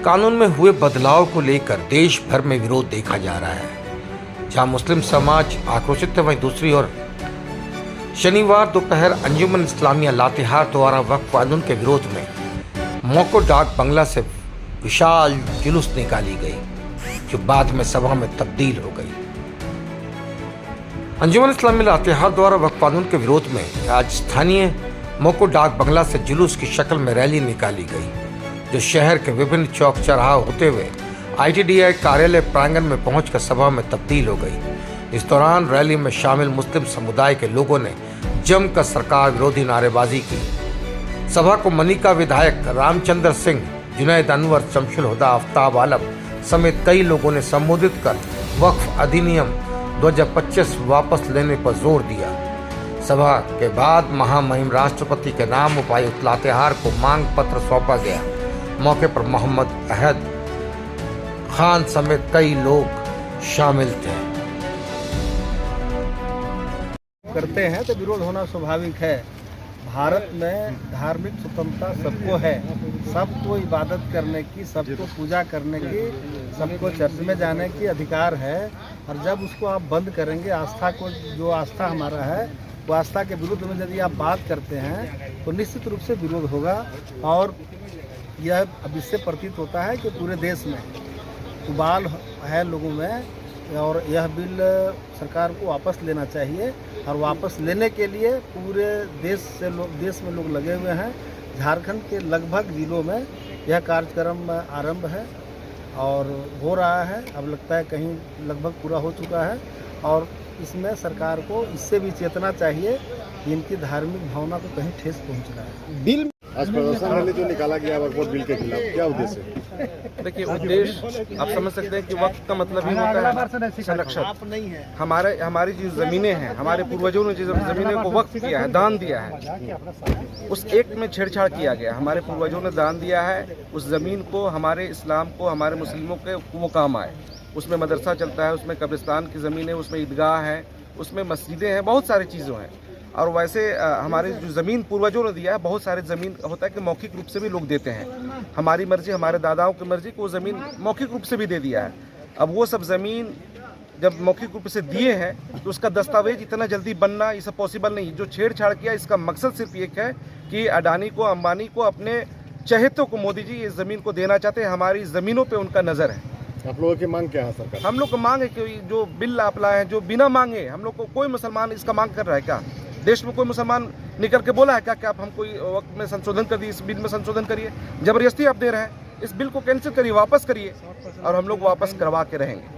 कानून में हुए बदलाव को लेकर देश भर में विरोध देखा जा रहा है। जहां मुस्लिम समाज आक्रोशित है, वहीं दूसरी ओर शनिवार दोपहर अंजुमन इस्लामिया लातेहार द्वारा वक्फ कानून के विरोध में मोको डाक बंगला से विशाल जुलूस निकाली गई, जो बाद में सभा में तब्दील हो गई। अंजुमन इस्लामिया लातेहार द्वारा वक्फ कानून के विरोध में आज स्थानीय मोको डाक बंगला से जुलूस की शक्ल में रैली निकाली गई, जो शहर के विभिन्न चौक चौराहा होते हुए ITDI कार्यालय प्रांगण में पहुंचकर सभा में तब्दील हो गई। इस दौरान रैली में शामिल मुस्लिम समुदाय के लोगों ने जमकर सरकार विरोधी नारेबाजी की। सभा को मनिका विधायक रामचंद्र सिंह, जुनैद अनवर, शमशुल हुदा, आफ्ताब आलम समेत कई लोगों ने संबोधित कर वक्फ अधिनियम 2025 वापस लेने पर जोर दिया। सभा के बाद महामहिम राष्ट्रपति के नाम उपायुक्त लातेहार को मांग पत्र सौंपा गया। मौके पर मोहम्मद अहद खान समेत कई लोग शामिल थे। करते हैं तो विरोध होना स्वाभाविक है। भारत में धार्मिक स्वतंत्रता सबको है, सबको इबादत करने की, सबको पूजा करने की, सबको चर्च में जाने की अधिकार है। और जब उसको आप बंद करेंगे, आस्था को, जो आस्था हमारा है, वो आस्था के विरुद्ध में यदि आप बात करते हैं तो निश्चित रूप से विरोध होगा। और यह अब इससे प्रतीत होता है कि पूरे देश में उबाल है लोगों में, और यह बिल सरकार को वापस लेना चाहिए। और वापस लेने के लिए पूरे देश में लोग लगे हुए हैं। झारखंड के लगभग जिलों में यह कार्यक्रम आरंभ है और हो रहा है। अब लगता है कहीं लगभग पूरा हो चुका है, और इसमें सरकार को इससे भी चेतना चाहिए कि इनकी धार्मिक भावना को कहीं ठेस पहुंच रहा है। बिल आज प्रदर्शन रैली जो निकाला गया वक्फ बिल के खिलाफ, क्या उद्देश्य है? देखिए, उद्देश्य आप समझ सकते हैं कि वक्त का मतलब ही होता है संरक्षण। हमारी जो ज़मीनें हैं, हमारे पूर्वजों ने जिस ज़मीनें को वक्त किया है, दान दिया है, उस एक्ट में छेड़छाड़ किया गया। हमारे पूर्वजों ने दान दिया है, उस ज़मीन को हमारे इस्लाम को, हमारे मुस्लिमों के वो काम आए। उसमें मदरसा चलता है, उसमें कब्रिस्तान की ज़मीन है, उसमें ईदगाह है, उसमें मस्जिदें हैं, बहुत सारी चीज़ें हैं। और वैसे हमारी जो ज़मीन पूर्वजों ने दिया है, बहुत सारे ज़मीन होता है कि मौखिक रूप से भी लोग देते हैं। हमारी मर्जी, हमारे दादाओं की मर्जी को वो ज़मीन मौखिक रूप से भी दे दिया है। अब वो सब ज़मीन जब मौखिक रूप से दिए हैं तो उसका दस्तावेज इतना जल्दी बनना ये सब पॉसिबल नहीं। जो छेड़छाड़ किया, इसका मकसद सिर्फ एक है कि अडानी को, अंबानी को, अपने चहेतों को मोदी जी ये ज़मीन को देना चाहते हैं। हमारी ज़मीनों पर उनका नज़र है। आप लोगों की मांग क्या है सरकार? हम लोग को मांग है कि जो बिल आप लाए हैं, जो बिना मांगे, हम लोग को कोई मुसलमान इसका मांग कर रहा है क्या? देश में कोई मुसलमान निकल के बोला है क्या कि आप हम कोई वक्त में संशोधन कर दिए, इस बिल में संशोधन करिए? जबरदस्ती आप दे रहे हैं। इस बिल को कैंसिल करिए, वापस करिए, और हम लोग वापस करवा के रहेंगे।